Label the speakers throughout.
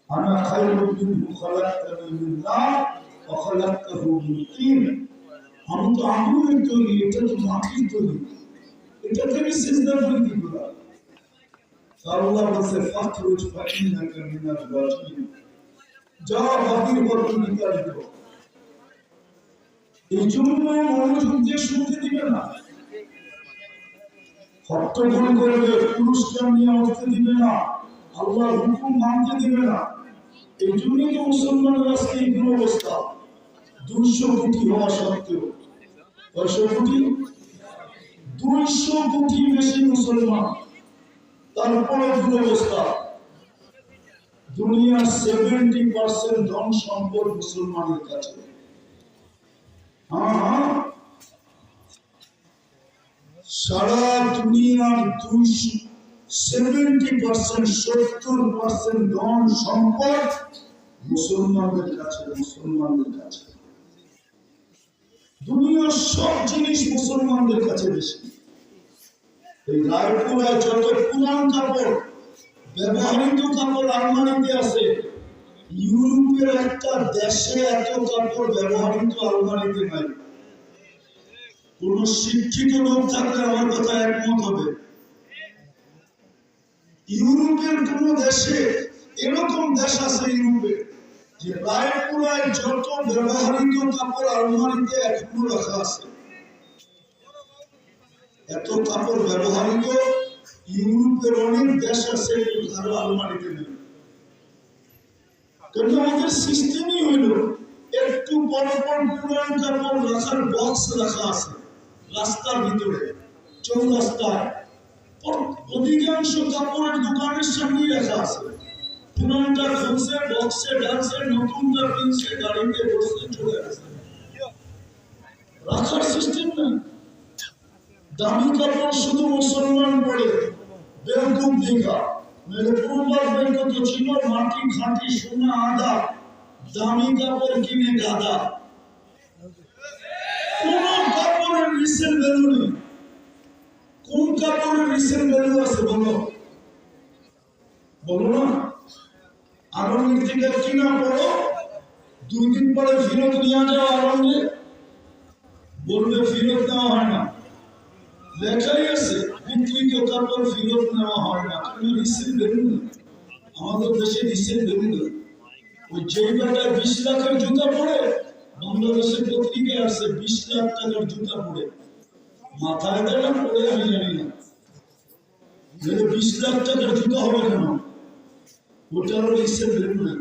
Speaker 1: أنا خير منه خلقتني من نار وخلقته من طين আমি তো আগুনের তৈরি, এটা তো মাটির তৈরি, এটা থেকে সিজদা করে কি করা? আল্লাহ বলছে ফাখরুজ ফাইন্নাকা মিনাল রাজিম, যা বাকির বর্তন বিতাড়িত। এই জন্য মনোযোগ দিয়ে শুনতে দিবে না, হট্টগোল করবে, পুরস্কার নিয়ে উঠতে দিবে না, আল্লাহর হুকুম মানতে দিবে না। এই জন্যই তো মুসলমানের আজকে এই দুরবস্থা। 200 কোটি হওয়া সত্ত্বেও, 200 কোটি বেশি মুসলমান, তারপরে দুরবস্থা। দুনিয়ার 70% ধন সম্পদ মুসলমানের কাছে। সারা দুনিয়ার 70% ধন সম্পদ মুসলমানদের কাছে। দুনিয়ার সব জিনিস মুসলমানদের কাছে বেশি। এই রায়পুরায় যত পুরান কাপড়, ব্যবহৃত কাপড় আলমারিতে আছে, ইউরোপের একটা দেশে এত কাপড় ব্যবহৃত আলমারিতে নাই। কোন শিক্ষিত লোক থাকলে আমার কথা একমত হবে। ইউরোপের কোন দেশে, এরকম দেশ আছে ইউরোপে, যে রায়পুরায় যত ব্যবহৃত কাপড় আলমারিতে এখনো রাখা আছে। এত কাপড় ব্যবহৃত ইউরোপের অনেক দেশ আছে, কারো আলমারিতে নেই। কিন্তু আমাদের সিস্টেমই হইল একটু বড় বড় পুরান কাপড় রাখার বক্স রাখা আছে রাস্তার ভিতরে, চৌরাস্তায়। অধিকাংশ কাপড়ের দোকানের সামনেই রাখা আছে। পুরানটা খুলছে, বক্সে ঢালছে, নতুনটা কিনছে, গাড়িতে বসে চলে আসছে। রাখার সিস্টেম নাই। দামি কাপড় শুধু মুসলমান পরে, বেরকুম দেখা। মেরে পূর্বার বেরকুম তো ছিল মাটি খাঁটি সোনা আদা, দামি কাপড় কিনে গাদা। কোন কাপড়ের রিসেল ভ্যালু নেই। কোন কাপড়ের রিসেল ভ্যালু আছে বলো না? আরঙ্গের থেকে কিনা পড়ো, 2 দিন পরে ফেরত নিয়ে যাও আরঙ্গে, বলবে ফেরত নেওয়া হয় না। লেখাই আছে বিক্রিত কাপড় ফেরত নেওয়া হয় না, কারণ রিসেল ভ্যালু নেই। আমাদের দেশে রিসেল ভ্যালু নেই। ওই যে বেটা 20 লাখের জুতা পরে, বাংলাদেশের পত্রিকায় আছে 20 লাখ টাকার জুতা পরে, মাথায় দেয় না পরে, আমি জানি না 20 লাখ টাকার জুতা হবে কেন? ওটারও রিসেল ভ্যালু নেই।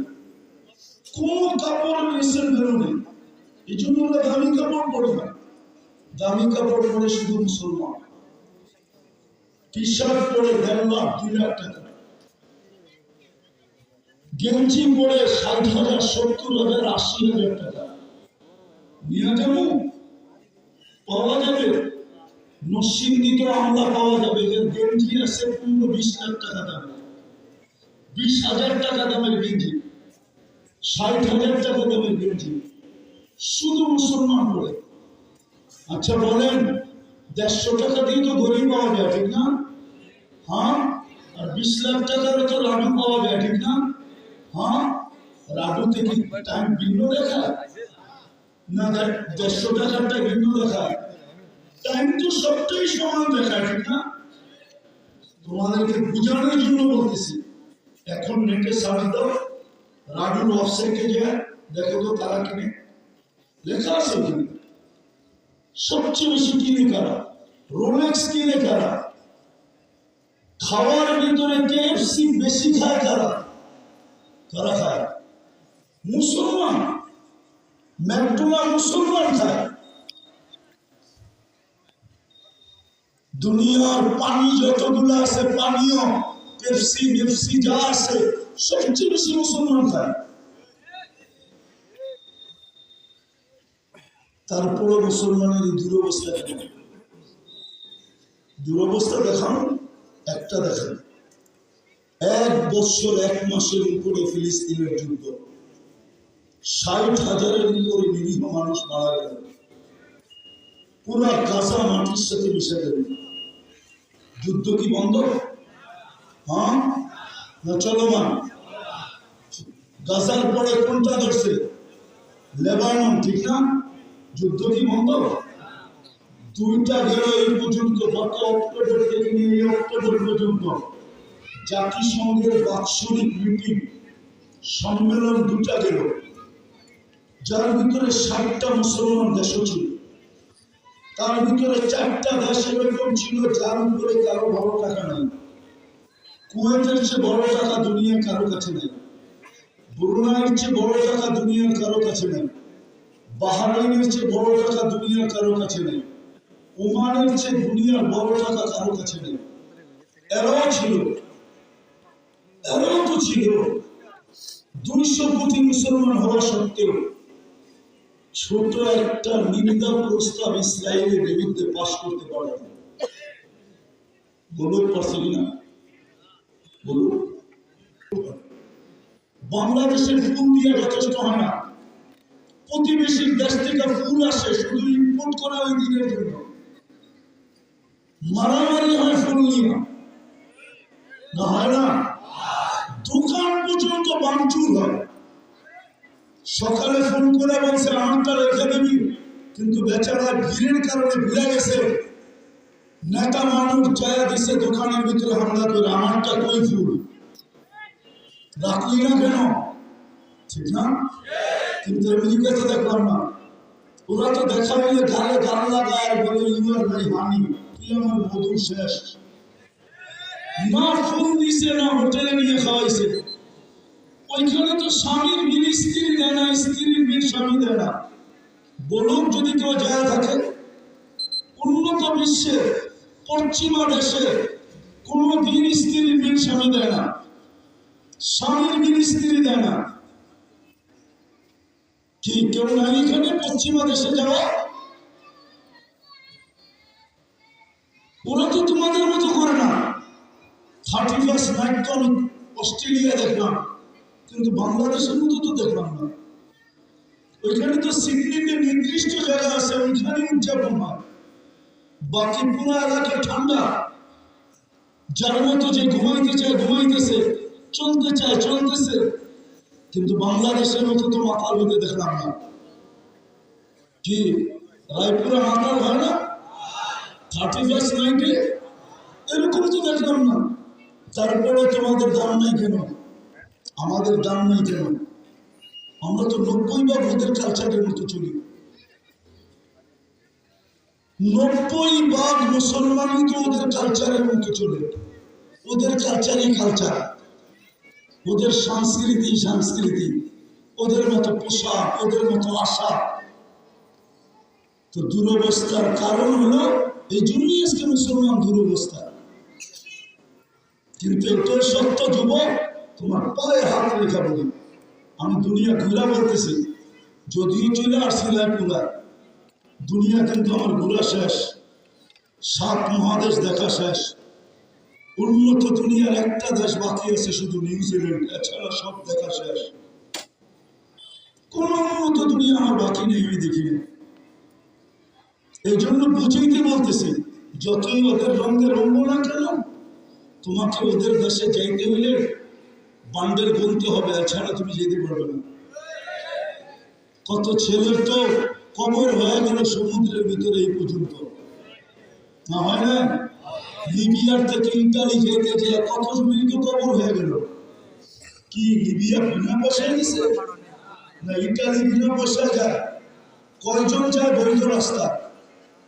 Speaker 1: কোন কাপড়ের রিসেল ভ্যালু নেই। এই জন্য ওরা দামি কাপড় পরে না। দামি কাপড় পরে শুধু মুসলমান। টি শার্ট পরে 1.5 লাখ 2 লাখ টাকা, গেঞ্জি পরে 60,000 70,000 80,000 টাকা। নিয়ে যাবো, পাওয়া যাবে। নরসিংদীতে আমলা পাওয়া যাবে, গেঞ্জি আছে 15-20 লাখ টাকা দামে, 20,000 টাকা দামের গেঞ্জি, 60,000 টাকা দামের গেঞ্জি, শুধু মুসলমান পরে। আচ্ছা বলেন, 150 টাকা দিয়ে তো ঘড়ি পাওয়া যায়, ঠিক না? হ্যাঁ। আর 20 লাখ টাকার তো লাডু পাওয়া যায়, ঠিক না? হ্যাঁ। লাডুতে কি টাইম ভিন্ন দেখায় না? 150 টাকারটা ভিন্ন দেখায়। টাইম তো সবটাই সমান দেখায়, ঠিক না? তোমাদেরকে বোঝানোর জন্য বলতেছি। এখন নেটে সার্চ দাও, লাডুর ওয়েবসাইটে যায়, দেখো তো তারা কিনে, লেখা আছে ওখানে। সবচেয়ে বেশি কিনে কারা? রোলেক্স কিনে কারা? খাওয়ার ভিতরে কেএফসি বেশি খায় কারা? কারা খায়? মুসলমান। ম্যাকডোনাল্ড মুসলমান খায়। দুনিয়ার পানি যতগুলো আছে, পানীয় পেপসি মেপসি যা আছে, সবচেয়ে বেশি মুসলমান খায়। তারপরে মুসলমানের এই দুরবস্থা কেন? দুরবস্থা দেখান, একটা দেখান। 1 বছর 1 মাসের উপরে ফিলিস্তিনের যুদ্ধ, 60,000-এর উপরে নিরীহ মানুষ মারা গেল, পুরা গাজা মাটির সাথে মিশে গেল। যুদ্ধ কি বন্ধ? হ্যাঁ। না চলমান? গাজার পরে কোনটা ধরছে? লেবানন, ঠিক না? যুদ্ধ কি বন্ধ? দুইটা গেল এই পর্যন্ত, গত অক্টোবর থেকে নিয়ে এই অক্টোবর পর্যন্ত জাতিসংঘের বাৎসরিক মিটিং সম্মেলন দুটা গেল, যার ভিতরে 60টা মুসলমান দেশ ছিল। তার ভিতরে 4টা দেশ এরকম ছিল যার উপরে কারো বড় টাকা নেই। কুয়েতের চেয়ে বড় টাকা দুনিয়ার কারো কাছে নেই, ব্রুনাইয়ের চেয়ে বড় টাকা দুনিয়ার কারো কাছে নেই, বাহরাইনের চেয়ে বড় টাকা দুনিয়ার কারো কাছে নেই, ওমানের চেয়ে দুনিয়ার বড় টাকা কারো কাছে নেই। এরাও ছিল, এরাও তো ছিল 200 কোটি মুসলমান হওয়া সত্ত্বেও ছোট একটা নিন্দা প্রস্তাব ইসরায়েলের বিরুদ্ধে পাশ করতে পারে না। বলুন পারছে কিনা? বলুন। বাংলাদেশের ফুল দিয়ে যথেষ্ট হয় না, প্রতিবেশীর দেশ থেকে ফুল আসে শুধু ইম্পোর্ট করা ওই দিনের জন্য। মারামারি হয় ফুল নিয়ে, না হয় না? দোকান পর্যন্ত ভাঙচুর হয়। সকালে ফোন করে বলছে আমারটা রেখে দিবি, কিন্তু বেচারা ভিড়ের কারণে ভুলে গেছে। নেতা মানুষ জয়া দিছে দোকানের ভিতরে হামলা করে, আমারটা কই ফুল রাখলি না কেন? ঠিক না? কিন্তু আমেরিকাতে দেখলাম না, ওরা তো দেখা গেলে গালে গাল লাগায় আর বলে ইউর ভাই হানি, কি আমার মধু শেষ। না ফুল দিছে, না হোটেলে নিয়ে খাওয়াইছে। ওইখানে তো স্বামীর বিল স্ত্রী দেয় না, স্ত্রীর বিল স্বামী দেয় না। বলুন যদি কেউ যায় থাকে, উন্নত বিশ্বে পশ্চিমা দেশে কোন দিন স্ত্রীর বিল স্বামী দেয় না, স্বামীর বিল স্ত্রী দেয় না। কি কেউ নাই এখানে পশ্চিমা দেশে যাওয়া? ওরা তো তোমাদের মতো করে না। 31st নাইট তো আমি অস্ট্রেলিয়া দেখলাম, কিন্তু বাংলাদেশের মতো তো দেখলাম না। ওইখানে তো সিডনিতে নির্দিষ্ট জায়গা আছে, ওইখানে উদযাপন হয়। বাকি পুরো এলাকা ঠান্ডা, যার মতো যে ঘুমাইতে চায় ঘুমাইতেছে, চলতে চায় চলতেছে। কিন্তু বাংলাদেশের মতো তো মাথার মধ্যে দেখলাম না। কি রায়পুরে মাথার হয় না 31st নাইটে? এরকম তো দেখলাম না। তারপরে তোমাদের দাম নাই কেন? আমাদের দাম নাই কেন? আমরা তো 90 ওদের কালচারের মতো চলি। 90 মুসলমানই তো ওদের কালচারের মতো চলে। ওদের কালচারই কালচার, ওদের সংস্কৃতি সংস্কৃতি, ওদের মতো পোশাক, ওদের মতো আশা। তো দুরবস্থার কারণ হলো এই জন্যই আজকে মুসলমান দুরবস্থা। কিন্তু এটাই সত্য যুবক, তোমার পায়ে হাত রেখা বলি, আমি দুনিয়া ঘুরা বলতেছি, যদিও চলে আসছি পুরা দুনিয়া, কিন্তু আমার ঘুরা শেষ। 7 মহাদেশ দেখা শেষ। উন্নত দুনিয়ার একটা দেশ বাকি আছে, শুধু নিউজিল্যান্ড, এছাড়া সব দেখা শেষ। কোন উন্নত দুনিয়া আমার বাকি নেই, আমি দেখিনি। এই জন্য বুঝাইতে বলতেছি, যতই ওদের রঙে রঙ না কেন, তোমাকে ওদের দেশে যাইতে হলে বান্ডেল গুনতে হবে, এছাড়া তুমি যেতে পারবে না। কত ছেলের তো কবর হয়ে গেল সমুদ্রের ভিতরে এই পর্যন্ত, না হয় না? লিবিয়ার থেকে ইটালি যেতে যে কত মিনিট কবর হয়ে গেল। কি লিবিয়া বিনা পয়সায় গেছে না ইটালি বিনা পয়সায় যায়? কয়জন যায় বৈধ রাস্তা,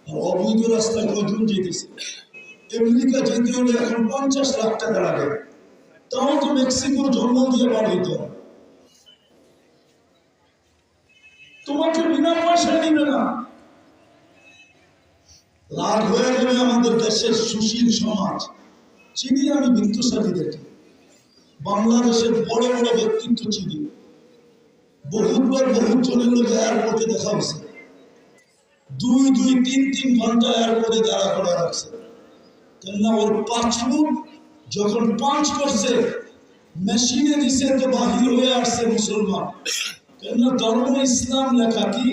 Speaker 1: আর অবৈধ রাস্তায় কয়জন যেতেছে? আমেরিকা যেতে হলে এখন 50 লাখ টাকা লাগে, তাও তো মেক্সিকোর জঙ্গল দিয়ে বাড়াইতে হবে। তোমাকে বিনা পয়সা দিবে না। রাগ হয়ে গেলে আমাদের দেশের সুশীল সমাজ, চিনি আমি বিত্তশালীদেরকে, বাংলাদেশের বড় বড় ব্যক্তিত্ব চিনি, বহুবার বহুত জনের লোক এয়ারপোর্টে দেখা হয়েছে, 2-3 ঘন্টা এয়ারপোর্টে দাঁড়া করা রাখছে। কেননা ওর পাঁচমুখ যখন পাঁচ করছে, মেশিনে দিছে তো বাহির হয়ে আসছে মুসলমান। কেননা ধর্ম ইসলাম লেখা কি,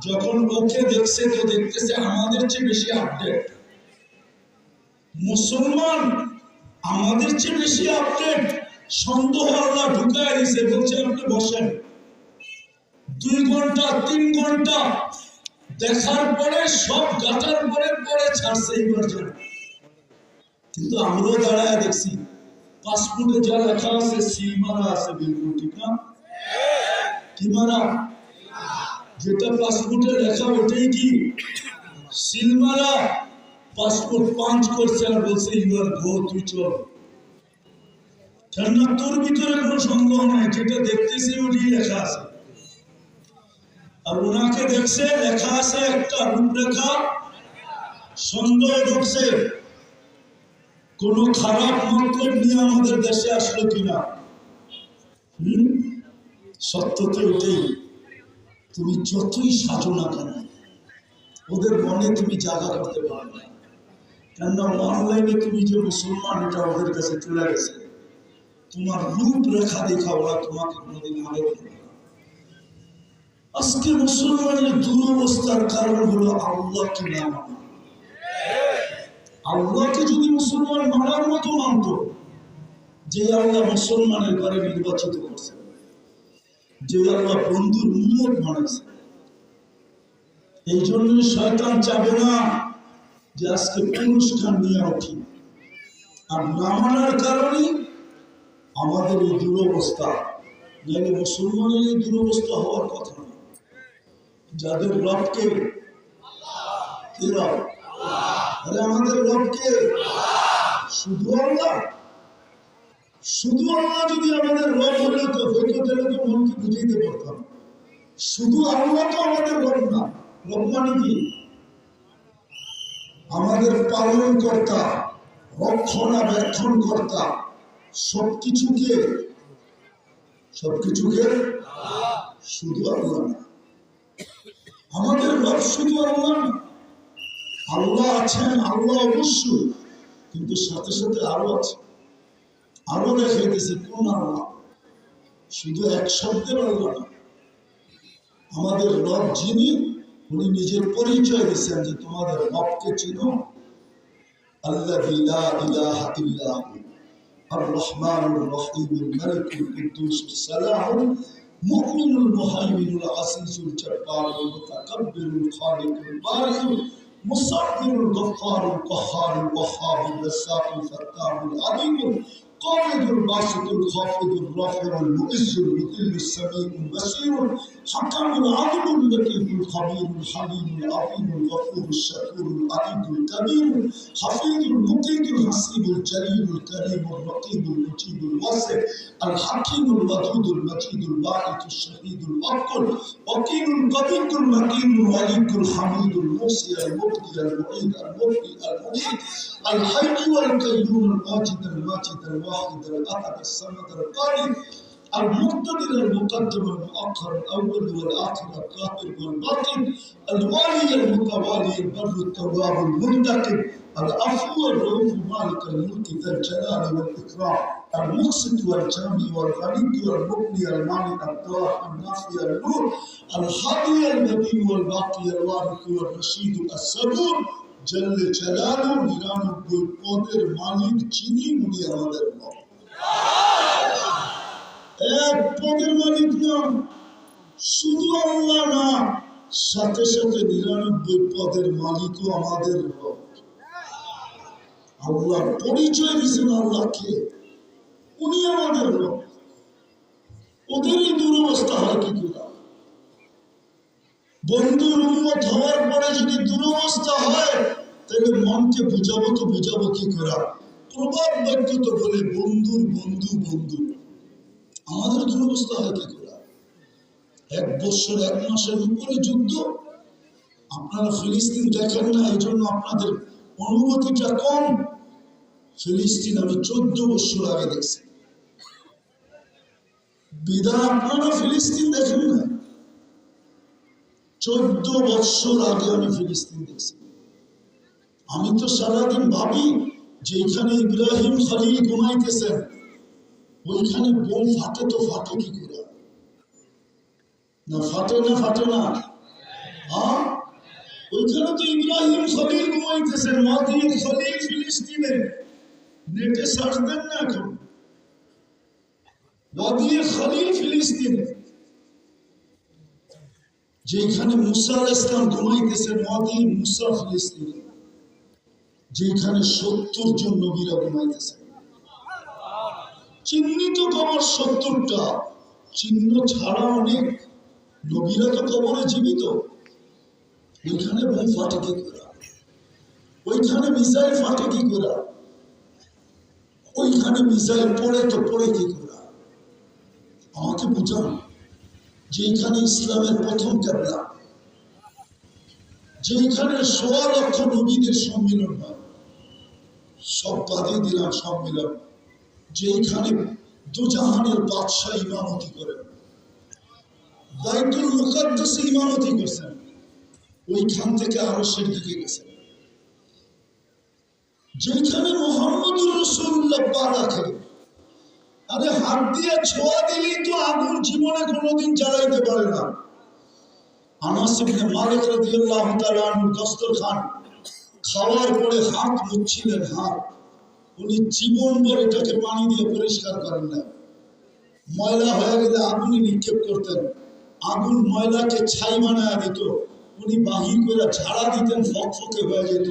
Speaker 1: যখন ওকে দেখছে তো দেখতেছে আমাদের চেয়ে বেশি আপডেট। মুসলমান আমাদের চেয়ে বেশি আপডেট সন্দেহ আল্লাহ ঢুকায় দিছে, বলছে আপনি বসেন 2 ঘন্টা 3 ঘন্টা দেখার পরে সব গাটার পরে পরে ছাড়ছে এইবার যান। কিন্তু আমরাও দাঁড়ায় দেখছি পাসপোর্টে যা লেখা আছে সিল মারা আছে, বিলকুল ঠিক না? কি মারা? যেটা পাসপোর্টে লেখা ওটাই কি সিল মারা। পাসপোর্ট পাঞ্চ করছে আর বলছে ইউর গো, তুই চল। কেননা তোর ভিতরে কোনো সন্দেহ নাই, যেটা দেখতেছি ওটাই লেখা আছে। আর ওনাকে দেখছে লেখা আছে একটা রূপরেখা, সন্দেহ ঢুকছে কোন খারাপ মতলব নিয়ে আমাদের দেশে আসলো কিনা। সত্য তো ওটাই, তুমি যতই সাজো না কেন ওদের মনে তুমি জায়গা করতে পারবে না। কেননা অনলাইনে তুমি যে মুসলমান এটা ওদের কাছে চলে গেছে, তোমার রূপরেখা দেখা ওরা তোমাকে কোনোদিন মনে করবে না। আজকে মুসলমানের দুরবস্থার কারণ হলো আল্লাহকে না মানা। আল্লাহকে যদি মুসলমান মানার মতো মানত, যে আল্লাহ মুসলমানের ঘরে নির্বাচিত করছে, যে আল্লাহ বন্ধুর উম্মত বানাইছে, এই জন্য শয়তান চাবে না যে আজকে পুরস্কার নিয়ে উঠি। আর না মানার কারণে আমাদের এই দুরবস্থা। নাহলে মুসলমানের এই দুরবস্থা হওয়ার কথা না। যাদের রবকে কি রব? আরে আমাদের রবকে শুধু আল্লাহ। শুধু আল্লাহ যদি আমাদের রব হলে তো হয়তো তাহলে তো মনকে বুঝাইতে পারতাম। শুধু আল্লাহ তো আমাদের রব না। রব মানে কি? আমাদের পালন কর্তা, রক্ষণাবেক্ষণ কর্তা, সবকিছুকে শুধু আল্লাহ না। আমাদের রব শুধু আল্লাহ না। আল্লাহ আছেন, আল্লাহ অবশ্যই, কিন্তু সাথে সাথে আরো আছে। আরো দেখাইতেছে কোন আল্লাহ, শুধু এক শব্দের আল্লাহ না। আমাদের রব যিনি, উনি নিজের পরিচয় দিচ্ছেন যে তোমাদের রবকে চিনো। আল্লাযী লা ইলাহা ইল্লা হু আর রহমানুর রহিমুল মালিকুল কুদ্দুসুস সালামুল মুমিনুল মুহাইমিনুল আসিসুল জব্বারুল মুতাকাব্বিরুল খালিকুল বারিউল মুসাব্বিরুল গফফারুল কাহ্হারুল ওয়াহ্হাবুর রাজ্জাকুল ফাত্তাহুল আলিমুল قابض الباسط الخافض الرافع المؤز المذل السميع البصير حكم العدل اللطيف الخبير الحليم العظيم الغفور الشكور العليم الكبير حفيظ المقيت الحسيب الجليل الكريم الرقيب المجيب الواسع الحكيم الودود المجيد الباعث الشهيد الأقل وكيل القبيل المكين الملك الحميد الموصي المبدي المعيد المبدي المعيد الحي والقيوم الماجد الماجد الواحد الأحد الصمد القادر المقتدر المقدم المؤخر الأول والآخر الظاهر والباطن الوالي المتوالي البر التواب المنتقم العفو الرؤوف مالك الملك ذا الجلال والإكرام المقسط والجامع والغني والمغني المانع الضار النافع النور الهادي النبي والباقي الوارث والرشيد الصبور জল্লে জালালু 99 পদের মালিক যিনি, উনি আমাদের রব। এক পদের মালিক না, শুধু আল্লাহ না, সাথে সাথে 99 পদের মালিকও আমাদের রব। আল্লাহর পরিচয় দিয়েছেন আল্লাহকে, উনি আমাদের রব। ওদেরই দুরবস্থা হয় কি করে? বন্ধুর উম্মত হওয়ার পরে যদি দুরবস্থা হয়, তাহলে মনকে বুঝাবো তো বুঝাবো কি করা? প্রবাদ বাক্য তো বলে বন্ধুর বন্ধু বন্ধু। আমাদের দুরবস্থা হয় কি করে? 1 বছর 1 মাসের উপরে যুদ্ধ। আপনারা ফিলিস্তিন দেখেন না, এই জন্য আপনাদের অনুভূতিটা কম। ফিলিস্তিন আমি 14 বছর আগে দেখছি। বিদায় আপনারা ফিলিস্তিন দেখেন না, 14 বছর আগে আমি ফিলিস্তিন দেখছি। আমি তো সারাদিন ভাবি যে এখানে ইব্রাহিম খলিল ঘুমাইতেছেন, ওইখানে বোম ফাটে তো ফাটে কি করে? না ফাটে না? ফাটে না? হ্যাঁ, ওইখানে তো ইব্রাহিম খলিল ঘুমাইতেছেন, মাদিয়ে খলিল ফিলিস্তিনে। নেটে সার্চ দেন না এখন, ওয়াদি খলিল ফিলিস্তিনে, যেখানে মুসা আলাইহিস সালাম ঘুমাইতেছেন, ওয়াদি মুসা ফিলিস্তিনে, যেখানে 70 জন নবীরা ঘুমাইতেছেন। চিহ্নিত কবর 70টা, চিহ্ন ছাড়া অনেক নবীরা তো কবরে জীবিত। ওইখানে বোম ফাটে কি করে? ওইখানে মিসাইল ফাটে কি করে? ওইখানে মিসাইল পড়ে তো পড়ে কি করে? আমাকে বুঝান, যেখানে ইসলামের প্রথম কেবলা, যেখানে 1.25 লক্ষ নবীদের সম্মিলন হয়, সব বাদে দিলাম সম্মিলন, যেখানে দুজাহানের বাদশাহ ইমামতি করেন, বাইতুল মুকাদ্দাসে ইমামতি করছেন, ওইখান থেকে আরশের দিকে গেছেন, যেখানে মুহাম্মদুর রাসূলুল্লাহ পা রাখে, আরে হাত দিয়ে ছোঁয়া দিলেই তো আগুন জীবনে কোনোদিন জ্বালাইতে পারে না। আনাস ইবনে মালিক রাদিয়াল্লাহু তাআলা আনহু দস্তরখান খাওয়ার পরে হাত মুছছিলেন, হাত, উনি জীবনভর এটাকে পানি দিয়ে পরিষ্কার করেন না, ময়লা হয়ে গেলে আগুনে নিক্ষেপ করতেন, আগুন ময়লাকে ছাই বানায় দিত, উনি বাহি করে ঝাড়া দিতেন, ফকফকে হয়ে যেত।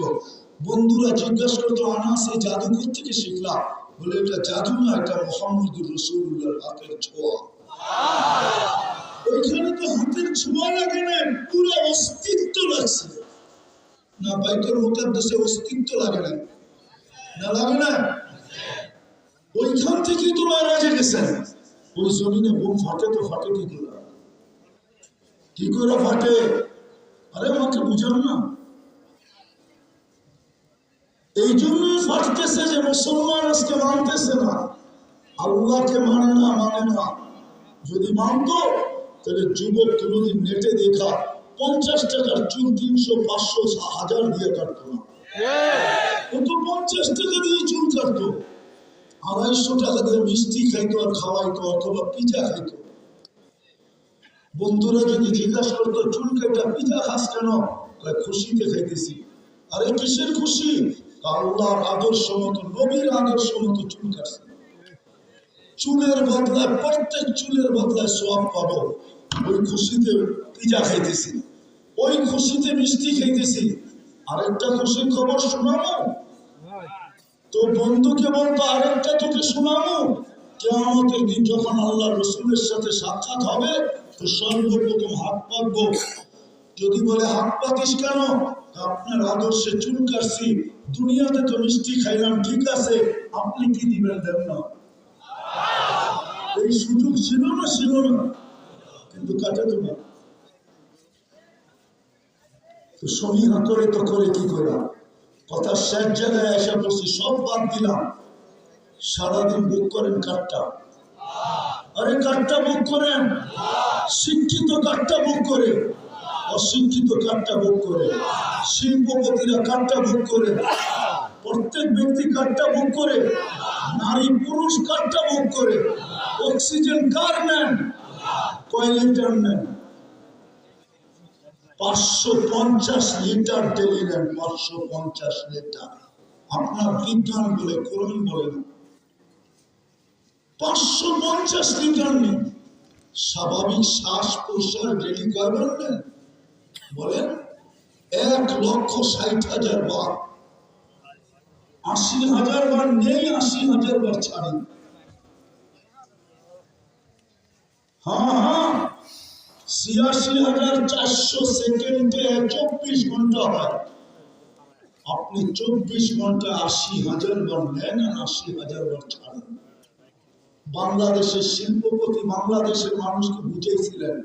Speaker 1: বন্ধুরা জিজ্ঞাসা করতো, আনাস এই জাদু থেকে শিখলাম? বলে এটা জাদু না, এটা মুহাম্মদুর রাসূলুল্লাহর হাতের ছোঁয়া। ওইখানে তো হাতের ছোঁয়া লাগে না, পুরো অস্তিত্ব লাগছে না। বাইতুল মুকাদ্দাসে অস্তিত্ব লাগে না, না লাগে না? ওইখান থেকেই তো মেরাজে গেছেন। ওই জমিনে বোম ফাটে তো ফাটে কি করে? কি করে ফাটে? আরে আমাকে বুঝান না। এই জন্যই ফাটতেছে যে মুসলমান আজকে মানতেছে না, আল্লাহকে মানে না। যদি মানত তাহলে যুবক কোনোদিন নেটে দেখা 50 টাকার চুল 300, 500, 1000 দিয়ে কাটতো না। ও তো 50 টাকা দিয়ে চুল কাটতো, 250 টাকা দিয়ে মিষ্টি খাইতো আর খাওয়াইতো, অথবা পিজা খাইতো। বন্ধুরা যদি জিজ্ঞাসা করতো, চুল কেটে পিজা খাস কেন? খুশিতে খাইতেছি। আরে কিসের খুশি? আল্লাহর আদর্শ মতো, নবীর আদর্শ মতো চুল কাটছে। চুলের বদলায়, প্রত্যেক চুলের বদলায় সওয়াব পাবো। ওই খুশিতে পিজা খাইতেছি, ওই খুশিতে মিষ্টি খাইতেছি। আরেকটা খুশির খবর শোনাবো তো বন্ধুকে বলতো, আরেকটা তোকে শোনাবো। কিয়ামতের দিন যখন আল্লাহ রসুলের সাথে সাক্ষাৎ হবে, তো সর্বপ্রথম হাত পাতবো। যদি বলে হাত পাতিস কেন? আপনার আদর্শে চুল কাটছি, দুনিয়াতে তো মিষ্টি খাইলাম, ঠিক আছে, আপনি কি দিবেন দেন না? এই সুযোগ ছিল না, ছিল না, কিন্তু কাটে তো না। তো সমীহা করে তো করে কি করলাম? কথা শেষ জায়গায় এসে বসছি, সব বাদ দিলাম। সারাদিন বুক করেন কাঠটা, আরে কাঠটা বুক করেন। শিক্ষিত কাঠটা বুক করে, অশিক্ষিত কাঠটা বুক করে, শিল্পপতিরা কাঠটা বুক করে, প্রত্যেক ব্যক্তি কাঠটা বুক করে, নারী পুরুষ কাঠটা বুক করে। অক্সিজেন কার নেন? কয় লিটার নেন? 550 লিটার ডেলি নেন, 550 লিটার। আপনার বিজ্ঞান বলে, কোরআন বলে না। 550 লিটার নেন। স্বাভাবিক শ্বাস প্রশ্বাস ডেলি কয়বার নেন বলেন? 1,60,000 বার। 80,000 বার নেই, 80,000 বার ছাড়ি। হ্যাঁ, 86,400 সেকেন্ডে 24 ঘন্টা হয়। আপনি 24 ঘন্টা 80,000 বার নেন আর 80,000 বার ছাড়েন। বাংলাদেশের শিল্পপতি বাংলাদেশের মানুষকে বুঝেছিলেন,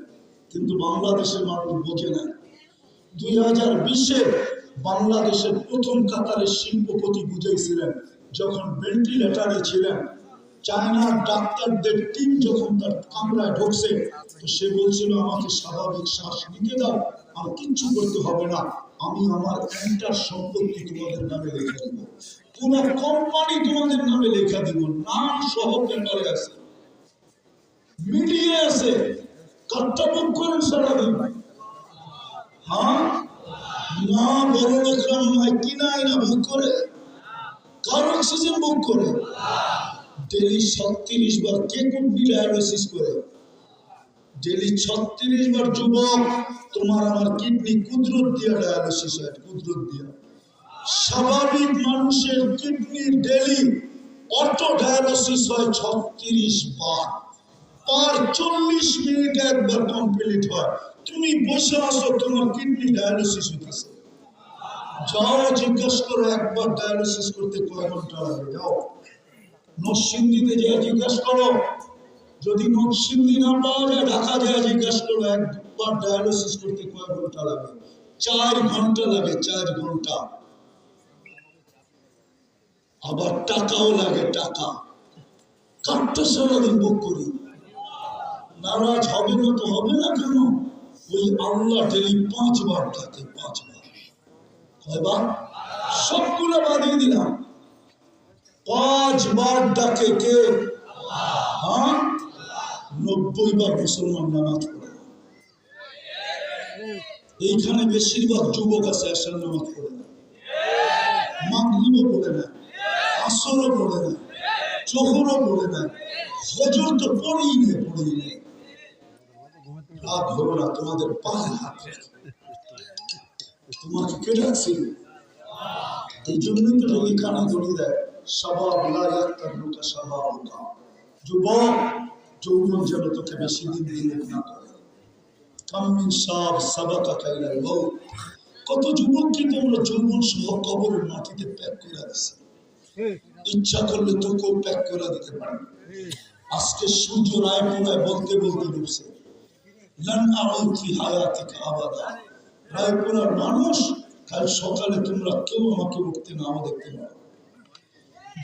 Speaker 1: কিন্তু বাংলাদেশের মানুষ বোঝে না। 2020-এ বাংলাদেশের প্রথম কাতারের শিল্পপতি বুঝেছিলেন, যখন ভেন্টিলেটারে ছিলেন। চায়নার ডাক্তারদের টিম যখন তার কামরায় ঢুকছে, তো সে বলছিল, আমাকে স্বাভাবিক শ্বাস নিতে দাও, আর কিচ্ছু করতে হবে না, আমি আমার এন্টার সম্পত্তি তোমাদের নামে লেখা দিব, কোন কোম্পানি তোমাদের নামে লেখা দিব, নাম সহ পেপারে আছে, মিডিয়া আছে। কাঠটা বুক করেন সারাদিন। হ্যাঁ, না বড় লোকরা কিনায় না বুক করে। কার অক্সিজেন বুক করে? ডেলি 36 বার কে কিডনি ডায়ালিসিস করে? ডেলি 36 বার যুবক তোমার আমার কিডনি কুদরত দিয়া ডায়ালিসিস হয়, কুদরত দিয়া। স্বাভাবিক মানুষের কিডনি ডেলি অটো ডায়ালিসিস হয় 36 বার, পার 40 মিনিট একবার কমপ্লিট হয়। তুমি বসে আসো, তোমার কিডনি ডায়ালিসিস হইতেছে। যাও জিজ্ঞেস করো একবার ডায়ালিসিস করতে কয় ঘন্টা লাগে, যাও নরসিংদীতে যে জিজ্ঞেস করো, যদি নরসিংদী না পাওয়া যায় ঢাকা যায় জিজ্ঞেস করো একবার ডায়ালিসিস করতে কয় ঘন্টা লাগে। 4 ঘন্টা লাগে, 4 ঘন্টা। আবার টাকাও লাগে, টাকা। কাঠটা সারাদিন বুক করি, নারাজ হবে না তো হবে না কেন? ওই আল্লাহ ডেলি 5 বার ডাকে, 5 বার। কয়বার? সবগুলো বাদিয়ে দিলাম, 5 বার ডাকে কে? হ্যাঁ, 90 বার মুসলমান নামাজ পড়ে। এইখানে বেশিরভাগ যুবক আছে, আসর নামাজ পড়ে না, মাগরিবও পড়ে না, আসরও পড়ে না, জোহরও পড়ে না, ফজর তো পড়েই নেই, পড়েই নেই। রাত হলো না, তোমাদের পায়ে হাত রেখে তোমাকে কে ডাকছে? এই জন্যই তো রোগী খানা ধরিয়ে দেয়, স্বভাব লাইকা স্বভাব। যুবক, যৌবন যেন তোকে বেশি দিন দিন না করে। কত যুবককে তোমরা যৌবন সহ কবরের মাটিতে প্যাক করে দিচ্ছে, ইচ্ছা করলে তোকেও প্যাক করে দিতে পারে। আজকে সূর্য রায়পুরায় বলতে বলতে ডুবছে, রায়পুরার মানুষ কাল সকালে তোমরা কেউ আমাকে উঠতে নাও দেখতে পারো।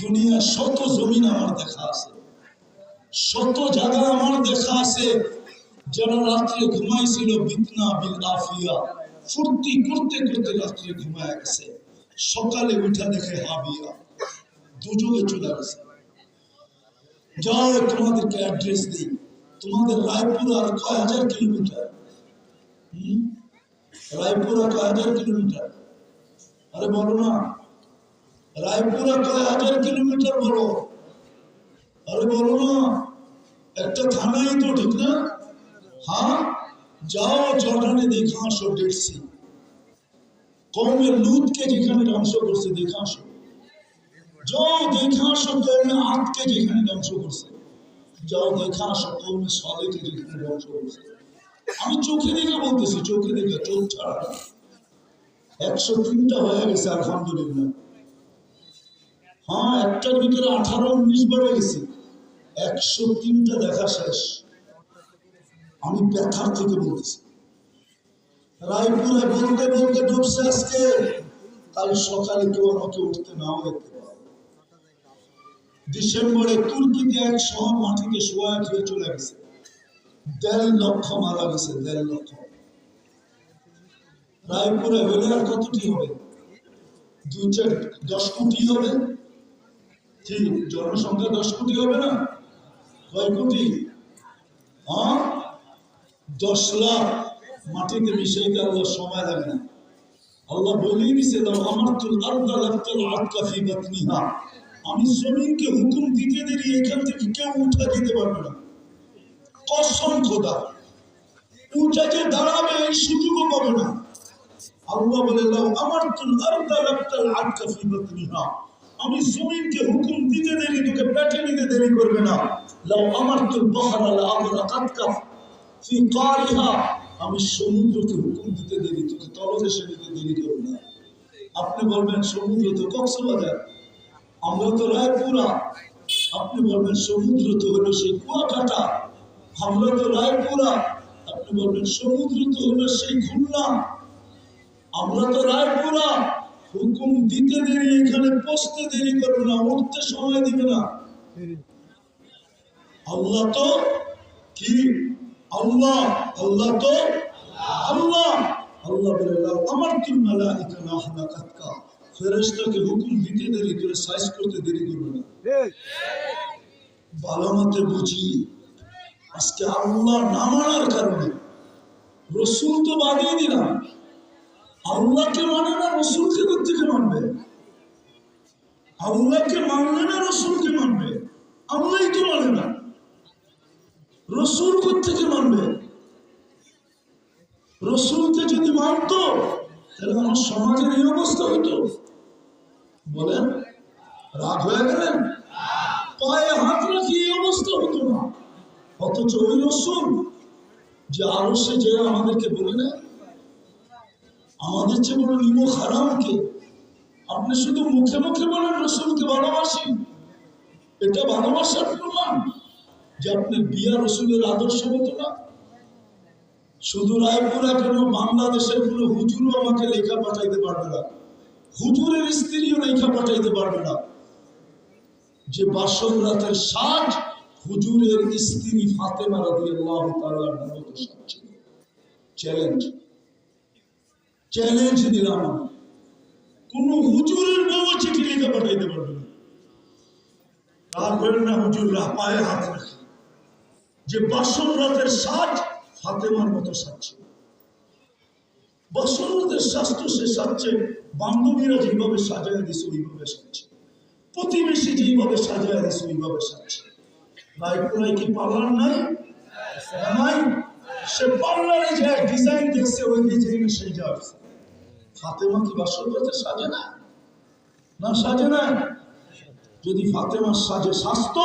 Speaker 1: দুনিয়া শত জমিন আমার দেখা আছে, শত জায়গা আমার দেখা আছে। যারা রাত্রে ঘুমাইছিল বিতনা বিল আফিয়া, ফুর্তি করতে করতে রাত্রে ঘুমায় গেছে, সকালে উঠা দেখে হাবিয়া, দুজনে চলে গেছে। যাও তোমাদেরকে অ্যাড্রেস দিই, তোমাদের রায়পুর আর কয় হাজার কিলোমিটার? রায়পুর আর কয় হাজার কিলোমিটার? আরে বলো না, রায়পুর আর কয় হাজার কিলোমিটার বলো? আরে বলো না, একটা থানাই তো, ঠিক না? हाँ, जाओ जॉर्डन देखा আসো, डेड सी कौमे लूत के যেখানে ধ্বংস করছে দেখা আসো। যাও দেখা আসো কৌমে আদ কে যেখানে ধ্বংস করছে, যাও দেখা আসো কৌমে সালেহ কে যেখানে ধ্বংস করছে। আমি চোখে দেখে বলতেছি, চোখে দেখে, চোখ ছাড়া। 103টা হয়ে গেছে আলহামদুলিল্লাহ। হ্যাঁ, একটার ভিতরে 18-19 বেড়ে গেছে, 103টা দেখা শেষ। আমি ব্যথার থেকে বলতেছি, রায়পুরে বলতে বলতে ডুবছে আজকে, কাল সকালে কেউ আমাকে উঠতে নাও দেখতে পাবো। ডিসেম্বরে তুর্কিতে এক শহর মাটিতে শোয়া খেয়ে চলে গেছে, 1.5 লক্ষ মারা গেছে, 1.5 লক্ষ। রায়পুরে হলে আর কতটি হবে? 2-4-10 কোটি হবে। ঠিক, জনসংখ্যা 10 কোটি হবে না? কয় কোটি? হ্যাঁ, 10 লাখ মাটিতে মিশাইতে আল্লাহ সময় লাগে না। আল্লাহ বলেই দিছে, আমি জমিনকে হুকুম দিতে দেরি এখান থেকে কেউ উঠা দিতে পারবে না। কসম খোদা, উঠা যে দাঁড়াবে এই সুযোগও পাবে না। আল্লাহ বলে, আমি জমিনকে হুকুম দিতে দেরি তোকে পেটে নিতে দেরি করবে না। আমি সমুদ্রকে হুকুম দিতে দেরি তোকে তলদেশে নিতে দেরি করবে না। আপনি বলবেন সমুদ্র তো কক্সবাজার, আমরা তো রায়পুরা। আপনি বলবেন সমুদ্র তো হলো সেই কুয়াকাটা, আমরা তো রায়পুরা। আপনি বলবেন সমুদ্র তো হলো সেই খুলনা, আমরা তো রায়পুরা। হুকুম দিতে দেরি, এখানে পৌঁছতে দেরি করবে না, উঠতে সময় দিবে না। আল্লাহ তো কি? আল্লাহ, আল্লাহ তো আল্লাহ। আল্লাহ বলে, আমার তুল মালাইকা না হালাকাতকা, ফেরেশতাকে হুকুম দিতে দেরি করে সাইজ করতে দেরি করবে না। ভালো মতে বুঝি, আজকে আল্লাহ না মানার কারণে, রসুল তো বাদিয়ে দিলাম, আল্লাহকে মানে না, রসুলকে থেকে মানবে। আল্লাহকে মানলে না রসুলকে মানবে? আল্লাহই তো মানে না, রসুল কোত্থেকে মানবে? রসুলকে যদি মানত তাহলে আমার সমাজের এই অবস্থা হতো? বলেন, রাগ হয়ে গেলেন? পায়ে হাত রাখি এই অবস্থা হতো না। অথচ ওই রসুল যে আরো সে যে আমাদেরকে বলে না, আমাদের চেয়ে বড় নিমক হারামকে। আপনি শুধু মুখে মুখে বলেন রসুলকে ভালোবাসি, এটা ভালোবাসার প্রমাণ যে আপনি বিয়া রসুলের আদর্শ মতো না? শুধু রায়পুরা কেন, বাংলাদেশের কোনো হুজুরও আমাকে লেখা পাঠাইতে পারবে না, হুজুরের স্ত্রীও লেখা পাঠাইতে পারবে না যে বাসর রাতের সাজ হুজুরের স্ত্রী ফাতেমা রাদিয়াল্লাহু তাআলার মতো সাজ ছিল। চ্যালেঞ্জ, চ্যালেঞ্জ দিলাম, কোন হুজুরের বউ চিঠি লেখা পাঠাইতে পারবে না। তারপরে না হুজুররা পায়ে হাত রাখে যে বাসর রাতের সাজ ফাতেমার মতো সাজছে। বাসর রাতের সাজ তো সে সাজছে, বান্ধবীরা যেভাবে সাজায় দিছে ওইভাবে সাজছে, প্রতিবেশী যেভাবে সাজায় দিছে ওইভাবে সাজছে। রায়পুরায় কি পার্লার নাই? নাই। সে পার্লারে যে ডিজাইন দেখছে ওই ডিজাইনে সেই যাচ্ছে। ফাতেমা কি বাসর রাতে সাজে না? না সাজে না। যদি ফাতেমার সাজে সাজত,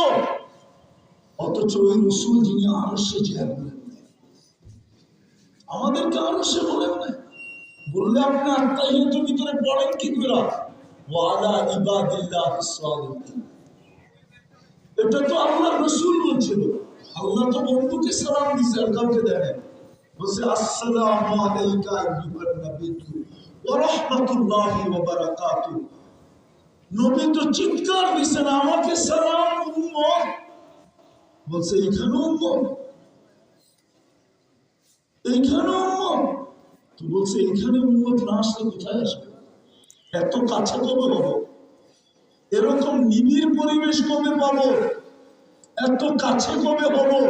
Speaker 1: অথচ ওই রসুল যিনি আরশে জিয়া বলেন, আমাদেরকে আরশে বলেন না, বললে আপনি আত্মাহিয়াতের ভিতরে পড়েন কি করে ওয়ালা ইবাদিল্লাহিস সালিহিন? এটা তো আল্লাহর রাসূল বলছিল। আল্লাহ তো বন্ধুকে সালাম দিয়েছে, আর কাউকে দেয় না। বলছে আসসালামু আলাইকা আইয়ুহান নাবিয়্যু ওয়া রাহমাতুল্লাহি ওয়া বারাকাতুহু। নবী তো চিৎকার দিয়েছেন আমাকে সালাম উম্মত। বলছে এইখানে উম্মত, এইখানে উম্মত। তো বলছে এইখানে উম্মত না আসলে কোথায় আসবে? এত কাছে কবে হবো? এরকম নিবিড় পরিবেশ কবে পাবো? এত কাছে কবে হবো?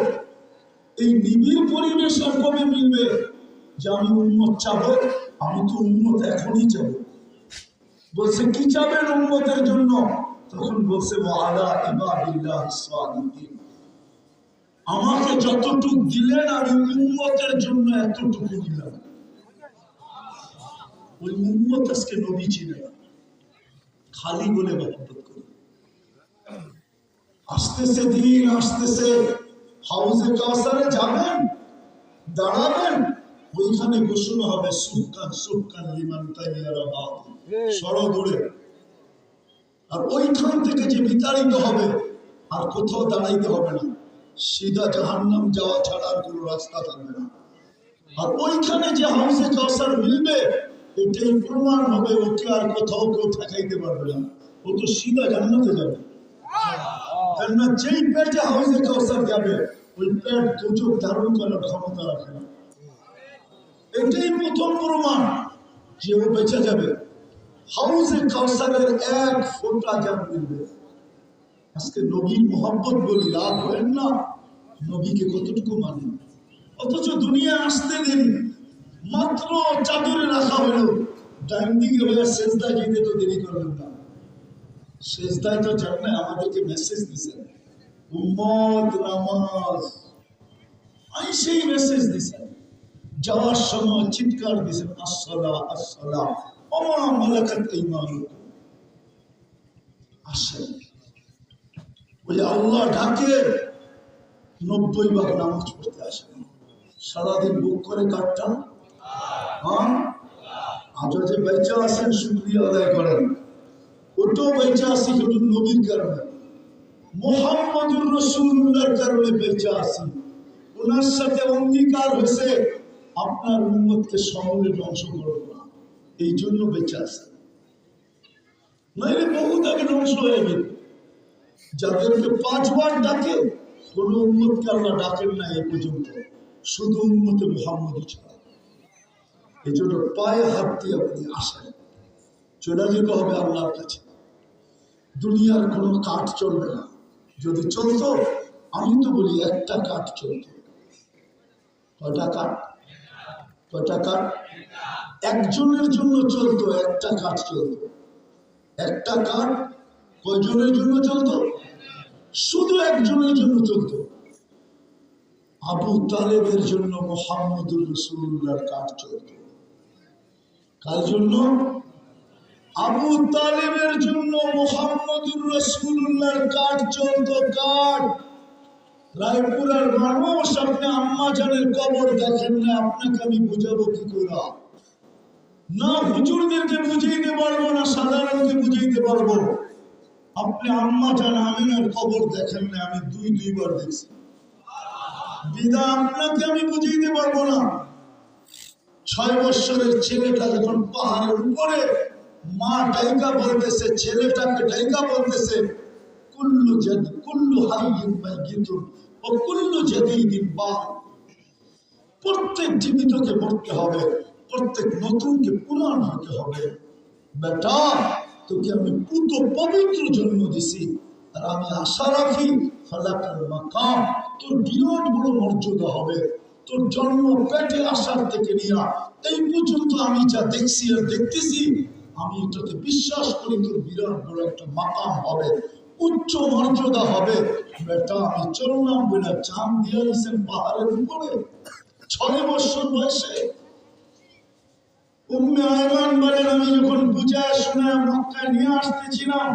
Speaker 1: এই নিবিড় পরিবেশ আর কবে মিলবে যে আমি উম্মত চাবো? আমি তো উম্মত এখনই চাবো। বলছে কি চাবেন উম্মতের জন্য? তখন বলছে ওয়ালা ইবাদিল্লাহিস সালিহিন। আমাকে যতটুকু দিলেন আমি উম্মতের জন্য এতটুকু দিলাম। ওই উম্মত আজকে নবী ছিলেন, খালি বলে মহব্বত করে। আসতেছে দিন, আসতেছে, হাউজে কাউসারে যাবেন, দাঁড়াবেন, ওইখানে ঘোষণা হবে সুবকান সুবকান লিমান তাইয়ারা বাদ, সরো দূরে। আর ওইখান থেকে যে বিতাড়িত হবে আর কোথাও দাঁড়াইতে হবে না, সিধা জাহান্নাম যাওয়া ছাড়া আর কোনো রাস্তা থাকবে না। আর ওইখানে যে হাউজে কাউসার মিলবে, এটাই প্রমাণ হবে ওকে আর কোথাও কেউ ঠেকাইতে পারবে না, ও তো সিধা জান্নাতে যাবে। কেননা যেই পেটে হাউজে কাউসার যাবে ওই পেট দুচোখ ধারণ করার ক্ষমতা রাখে না। এটাই প্রথম প্রমাণ যে ও বেঁচে যাবে। হাউজে কাউসারের এক ফোঁটা জান মিলবে। আজকে নবীর মোহাম্মত বলি, লাভ হয় না, নবীকে কতটুকু মানি, অথচ দুনিয়া আসতে দেরি, মাত্র চাদরে রাখা হলো, ডাইন দিকে হয়ে সেজদায় যেতে তো দেরি করবেন না। সেজদায় তো জানে আমাদেরকে মেসেজ দিছেন উম্মত নামাজ, আই সেই মেসেজ দিছেন। যাওয়ার সময় চিৎকার দিছেন আসসালাহ আসসালাহ ওয়া মা মালাকাত আইমানুকুম। আসেন, ওই আল্লাহ ডাকে 90 ভাগ নামাজ পড়তে আসেন। সারাদিন বুক করে কাটতাম, হ্যাঁ আজও যে বেঁচে আছেন শুকরিয়া আদায় করেন। ওটাও বেঁচে আছি শুধু নবীর কারণে, মুহাম্মদুর রাসূলুল্লাহর কারণে বেঁচে আছি। ওনার সাথে অঙ্গীকার হয়েছে আপনার উম্মতকে সমূলে ধ্বংস করব না, এই জন্য বেঁচে আছে। নইলে বহুত আগে ধ্বংস হয়ে গেল। যাদেরকে 5 বার ডাকে কোন উম্মতকে আল্লাহ ডাকেন না এই পর্যন্ত, শুধু উম্মতে মুহাম্মদই ছাড়া। এই জন্য পায়ে হাত দিয়ে আপনি আসেন, চলে যেতে হবে আল্লাহর কাছে। দুনিয়ার কোনো কাঠ চলবে না। যদি চলতো, আমি তো বলি একটা কাঠ চলত। কয়টা কাঠ? কয়টা কাঠ? একজনের জন্য চলতো, একটা কাঠ চলতো। একটা কাঠ কয়জনের জন্য চলতো? শুধু একজনের জন্য চলতো, আবু তালেবের জন্য মুহাম্মদুর রাসূলুল্লাহর কাঠ চলত। কার জন্য? আবু তালেবের জন্য মুহাম্মদুর রাসূলুল্লাহর কাঠ চলত। কাঠ। রায়পুরার মানুষ, আপনি আম্মা জানের কবর দেখেন না, আপনাকে আমি বুঝাবো কি করে? না হুজুরদেরকে বুঝাইতে পারবো, না সাধারণকে বুঝাইতে পারবো। আপনি আম্মা জান আমিনার কবর দেখেন না, আমি দুইবার দেখছি। বিদা আপনাকে আমি বুঝাইতে পারবো না। 6 বছরের ছেলেটা যখন পাহাড়ের উপরে, মা ডাইকা বলতেছে, ছেলেটাকে ডাইকা বলতেছে, কুল্লু হাইয়িন মাইয়িতুন ওয়া কুল্লু জাদীদিন বাদ। প্রত্যেক জীবিতকে মরতে হবে, প্রত্যেক নতুনকে পুরান হতে হবে। বেটা, তোকে আমি পুত পবিত্র জন্ম দিছি, আর আমি আশা রাখি ফালাকাল মাকাম, তোর বিরাট বড় মর্যাদা হবে। তোর জন্ম পেটে আসার থেকে নিয়ে এই পর্যন্ত আমি যা দেখছি আর দেখতেছি, আমি এটাতে বিশ্বাস করি তোর বিরাট বড় একটা মাকাম হবে, উচ্চ মর্যাদা হবে। বেটা, আমি চললাম বলে চান দিয়ে দিয়েছেন পাহাড়ের উপরে 6 বছর বয়সে। উম্মে আয়মান বলেন, আমি যখন বুঝায় শোনায় মক্কায় নিয়ে আসতেছিলাম,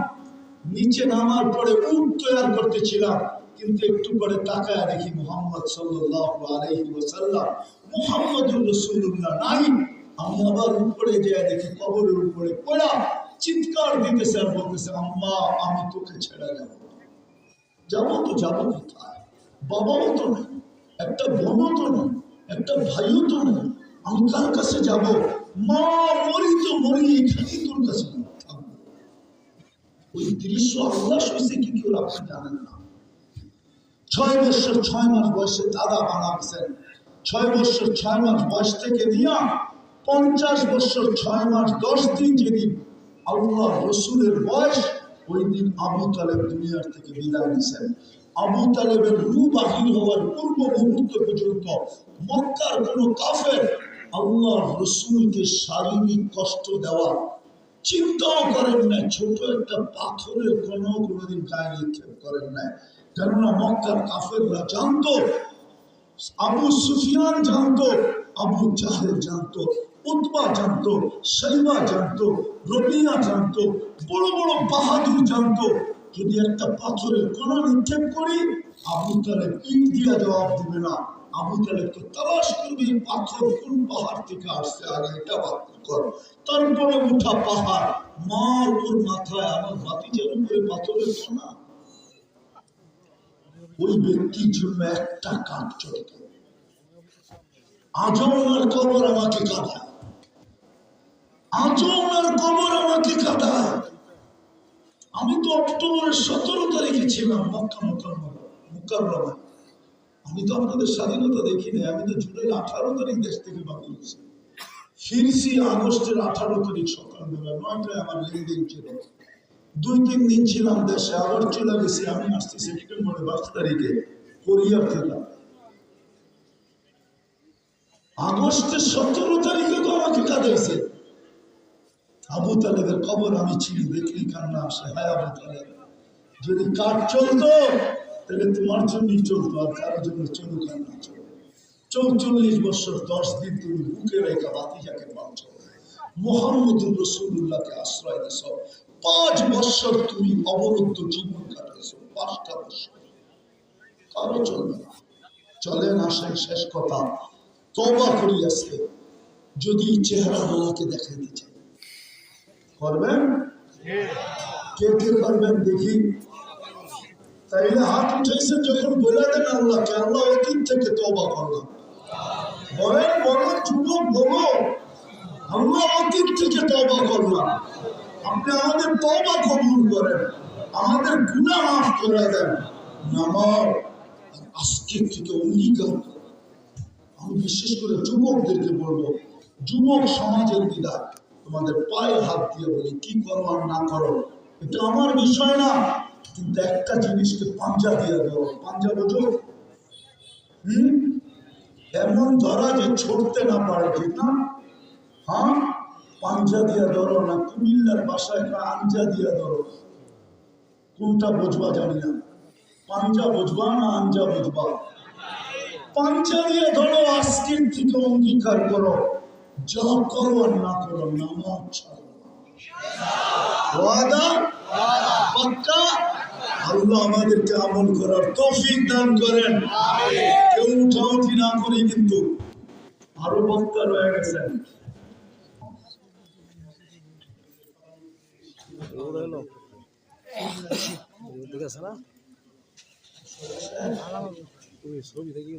Speaker 1: নিচে নামার পরে উট তৈরি করতেছিলাম, কিন্তু একটু পরে তাকায় দেখি মুহাম্মদ সাল্লাল্লাহু আলাইহি ওয়াসাল্লাম, মুহাম্মদুর রাসূলুল্লাহ নাই। আমি আবার উপরে যেয়ে দেখি কবরের উপরে পড়া চিৎকার দিতেছে আর বলতেছে, আম্মা আমি তোকে ছেড়ে যাবো তো যাবো কোথায়? বাবাও তো নেই, একটা বোনও তো নেই, একটা ভাইও তো নেই, আমি কার কাছে যাব? মা মরি তো মরি, এখানেই তোর কাছে থাকবো। ওই দৃশ্য আল্লাহ হয়েছে কি কেউ আপনি জানেন না। 6 বছর 6 মাস বয়সে দাদা বানাচ্ছেন। 6 বছর 6 মাস বয়স থেকে নিয়ে 50 বছর 6 মাস 10 দিন যেদিন আল্লাহ রসুলের বয়স, ওই দিন আবু তালেব দুনিয়ার থেকে বিদায় নিয়েছেন। আবু তালেবের রূহ বাহির হওয়ার পূর্ব মুহূর্ত পর্যন্ত মক্কার কোন কাফের আল্লাহ রসুলকে শারীরিক কষ্ট দেওয়া চিন্তাও করেন না। ছোট একটা পাথরের কোনোদিন গায়ে নিক্ষেপ করেন না। কেননা মক্কার কাফেররা জানতো, আবু সুফিয়ান জানতো, আবু জাহেল জানতো, উতবা জানতো, শাইবা জানতো, রবিয়া জানতো, বড় বড় বাহাদুর জানতো, যদি একটা পাথরের কোনা নিক্ষেপ করি, আবু তালেব ইট দিয়া জবাব দিবে না। আবু তালেব তো তালাশ করবে পাথর কোন পাহাড় থেকে আসছে, আগে এটা বাতিল কর। তারপরে উঠা পাহাড়, মার ওর মাথায়, আমার ভাতিজার উপরে পাথরের কোনা। ওই ব্যক্তির জন্য একটা কাঠ চলত। আজও ওনার কবর আমাকে কাঁদায়, আজও ওনার কবর আমাকে কাঁদায়। আমি তো অক্টোবরের 17 তারিখে ছিলাম মক্কা মুকাররমায়। আমি তো আপনাদের স্বাধীনতা দেখিনি, আমি তো জুনের 18 তারিখ দেশ থেকে বাকি হয়েছি। ফিরছি আগস্টের 18 তারিখ সকালবেলা 9টায় আমার লেনদেন ছিল। 2-3 দিন ছিলাম দেশে, আবার চলে গেছি। আমি আসছি সেপ্টেম্বরের 22 তারিখে কোরিয়ার থেকে। আগস্টের 17 তারিখে তো আমাকে কাঁদাইছে। আবু তালেবের কবর আমি চিনি, দেখলি কান্না আসে। হ্যাঁ আবু তালেব, যদি কাঠ চলতো তাহলে তোমার জন্যই চলতো, আর কারোর জন্য চলুক আর না চলতো। 44 বছর 10 দিন তুমি বুকে রেখা ভাতিজাকে পাচ্ছ, মুহাম্মদুর রাসূলুল্লাহকে আশ্রয় দিছ। 5 বছর তুমি অবরুদ্ধ জীবন কাটাইছ, 5টা বছর কারো চলবে না। চলেন আসেন শেষ কথা, তওবা করি আজকে। যদি চেহারা গুলাকে দেখাইতে চাই, করবেন? কে কে করবেন দেখি? তাইলে হাত উঠাইছেন যখন বলে দেন আল্লাহকে, আল্লাহ অতীত থেকে তওবা করলাম। বলেন বলো যুবক, বলো আল্লাহ অতীত থেকে তওবা করলাম। আপনি আমাদের তওবা কবুল করেন, আমাদের গুনাহ মাফ করে দেন। নামাজ আজকে থেকে অঙ্গীকার করেন। আমি বিশেষ করে যুবকদেরকে বলবো, যুবক সমাজের বিদায়, তোমাদের পায়ে হাত দিয়ে বলি, কি করো আর না করো এটা আমার বিষয় না, কিন্তু একটা জিনিসকে পাঞ্জা দিয়ে দেবো। পাঞ্জা বোঝো? এমন ধরা যে ছড়তে না পারে, ঠিক না? হ্যাঁ, পাঞ্জা দিয়ে ধরো না, কুমিল্লার বাসায় আঞ্জা দিয়ে ধরো। কোনটা বুঝবা জানি না, পাঞ্জা বুঝবা না আঞ্জা বুঝবা? পাঞ্জা দিয়ে ধরো, আজকের থেকে অঙ্গীকার করো, যা করো আর না করো নামাজ ছাড়ো না। ওয়াদা পাক্কা? আল্লাহ আমাদেরকে আমল করার তৌফিক দান করেন। কেউ উঠাউঠি না করে, কিন্তু আরো বক্তা রয়ে গেছেন। ছবি দেখি